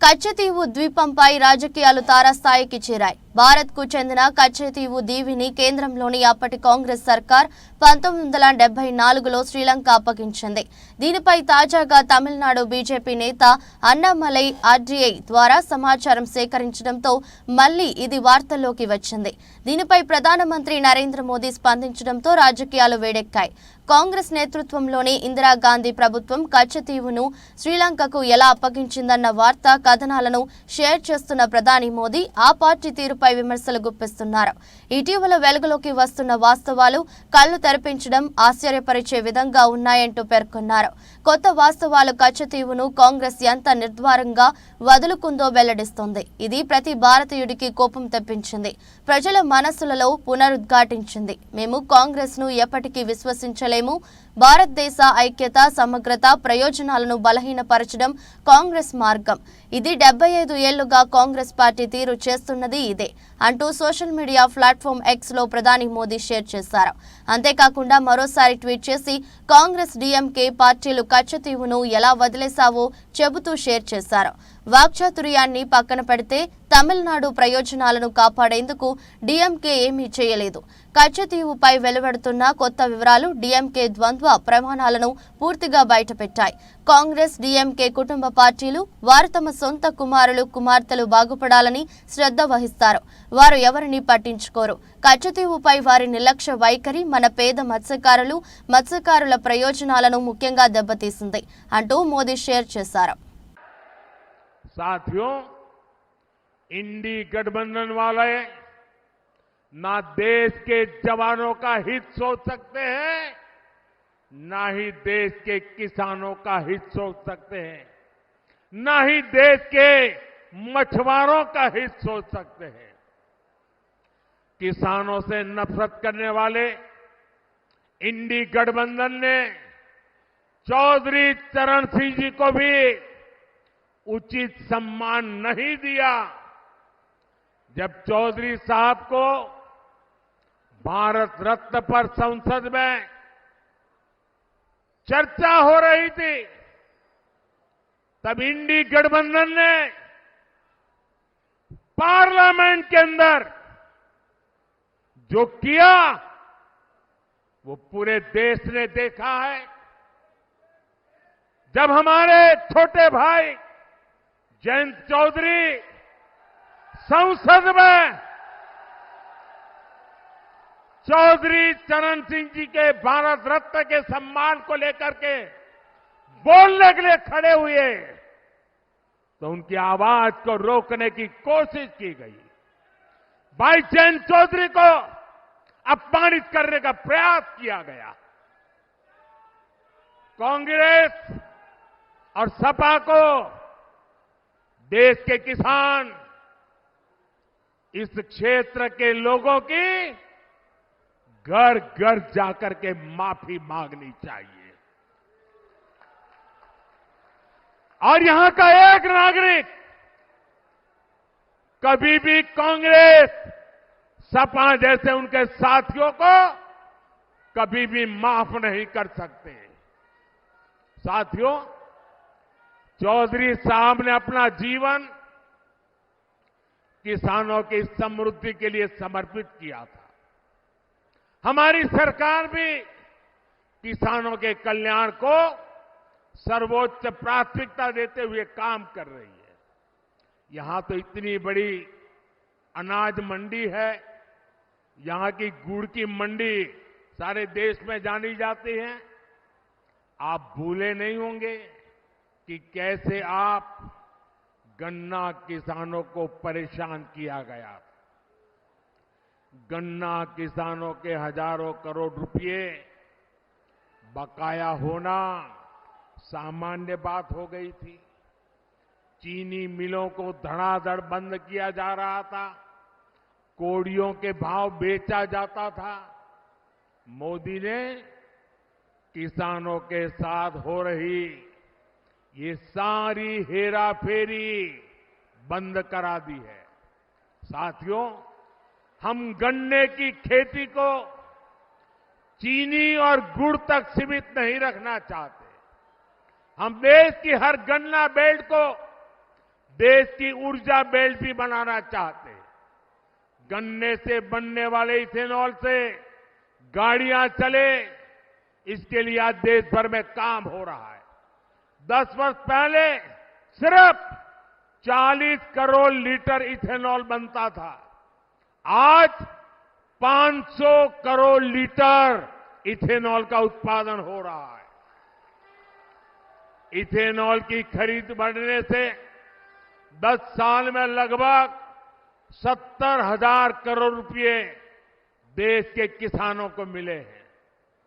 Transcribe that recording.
కచ్చతీవు ద్వీపంపై రాజకీయాలు తారాస్థాయికి చేరాయి. భారత్కు చెందిన కచ్చతీవు దీవిని కేంద్రంలోని అప్పటి కాంగ్రెస్ సర్కార్ 1974లో శ్రీలంక అప్పగించింది. దీనిపై తాజాగా తమిళనాడు బీజేపీ నేత అన్నామలై ఆర్డీఐ ద్వారా సమాచారం సేకరించడంతో మళ్లీ ఇది వార్తల్లోకి వచ్చింది. దీనిపై ప్రధానమంత్రి నరేంద్ర మోదీ స్పందించడంతో రాజకీయాలు వేడెక్కాయి. కాంగ్రెస్ నేతృత్వంలోని ఇందిరాగాంధీ ప్రభుత్వం కచ్చతీవును శ్రీలంకకు ఎలా అప్పగించిందన్న వార్తా కథనాలను షేర్ చేస్తున్న ప్రధాని మోదీ ఆ పార్టీ తీరుపై విమర్శలు గుప్పిస్తున్నారు. ఇటీవల వెలుగులోకి వస్తున్న వాస్తవాలు కళ్లు తెరిపించడం ఆశ్చర్యపరిచే విధంగా ఉన్నాయంటూ పేర్కొన్నారు. కొత్త వాస్తవాలు కచ్చతీవును కాంగ్రెస్ ఎంత నిర్ద్వారంగా వదులుకుందో వెల్లడిస్తోంది. ఇది ప్రతి భారతీయుడికి కోపం తెప్పించింది. ప్రజల మనస్సులలో పునరుద్ఘాటించింది. మేము కాంగ్రెస్ ను ఎప్పటికీ విశ్వసించలేము. భారతదేశ ఐక్యత, సమగ్రత, ప్రయోజనాలను బలహీనపరచడం కాంగ్రెస్ మార్గం. ఇది 75 ఏళ్లుగా కాంగ్రెస్ పార్టీ తీరు చేస్తున్నది ఇదే అంటూ సోషల్ మీడియా ప్లాట్ఫామ్ ఎక్స్ లో ప్రధాని మోదీ షేర్ చేశారు. అంతేకాకుండా మరోసారి ట్వీట్ చేసి కాంగ్రెస్, డీఎంకే పార్టీలు కచ్చతీవును ఎలా వదిలేశావో చెబుతూ షేర్ చేశారు. వాక్చాతుర్యాన్ని పక్కన పెడితే తమిళనాడు ప్రయోజనాలను కాపాడేందుకు డీఎంకే ఏమీ చేయలేదు. కచ్చతీవుపై వెలువడుతున్న కొత్త వివరాలు డీఎంకే ద్వంద్వ ప్రమాణాలను పూర్తిగా బయటపెట్టాయి. కాంగ్రెస్, డీఎంకే కుటుంబ పార్టీలు వారు తమ సొంత కుమారులు, కుమార్తెలు బాగుపడాలని శ్రద్ధ వహిస్తారు. వారు ఎవరిని పట్టించుకోరు. కచ్చతీవుపై వారి నిర్లక్ష్య వైఖరి మన పేద మత్స్యకారుల ప్రయోజనాలను ముఖ్యంగా దెబ్బతీసింది అంటూ మోదీ షేర్ చేశారు. साथियों, इंडी गठबंधन वाले ना देश के जवानों का हित सोच सकते हैं, ना ही देश के किसानों का हित सोच सकते हैं, ना ही देश के मछुआरों का हित सोच सकते हैं। किसानों से नफरत करने वाले इंडी गठबंधन ने चौधरी चरण सिंह जी को भी उचित सम्मान नहीं दिया। जब चौधरी साहब को भारत रत्न पर संसद में चर्चा हो रही थी, तब इंडी गठबंधन ने पार्लियामेंट के अंदर जो किया वो पूरे देश ने देखा है। जब हमारे छोटे भाई जयंत चौधरी संसद में चौधरी चरण सिंह जी के भारत रत्न के सम्मान को लेकर के बोलने के लिए खड़े हुए तो उनकी आवाज को रोकने की कोशिश की गई। भाई जयंत चौधरी को अपमानित करने का प्रयास किया गया। कांग्रेस और सपा को देश के किसान, इस क्षेत्र के लोगों की घर घर जाकर के माफी मांगनी चाहिए। और यहां का एक नागरिक कभी भी कांग्रेस, सपा जैसे उनके साथियों को कभी भी माफ नहीं कर सकते। साथियों, चौधरी साहब ने अपना जीवन किसानों की समृद्धि के लिए समर्पित किया था। हमारी सरकार भी किसानों के कल्याण को सर्वोच्च प्राथमिकता देते हुए काम कर रही है। यहां तो इतनी बड़ी अनाज मंडी है, यहां की गुड़ की मंडी सारे देश में जानी जाती है। आप भूले नहीं होंगे कि कैसे आप गन्ना किसानों को परेशान किया गया। गन्ना किसानों के हजारों करोड़ रुपए बकाया होना सामान्य बात हो गई थी। चीनी मिलों को धड़ाधड़ बंद किया जा रहा था, कोड़ियों के भाव बेचा जाता था। मोदी ने किसानों के साथ हो रही ये सारी हेराफेरी बंद करा दी है। साथियों, हम गन्ने की खेती को चीनी और गुड़ तक सीमित नहीं रखना चाहते। हम देश की हर गन्ना बेल्ट को देश की ऊर्जा बेल्ट भी बनाना चाहते हैं। गन्ने से बनने वाले इथेनॉल से गाड़ियां चले, इसके लिए आज देश भर में काम हो रहा है। 10 वर्ष पहले सिर्फ 40 करोड़ लीटर इथेनॉल बनता था, आज 500 करोड़ लीटर इथेनॉल का उत्पादन हो रहा है। इथेनॉल की खरीद बढ़ने से 10 साल में लगभग 70,000 करोड़ रुपए देश के किसानों को मिले हैं।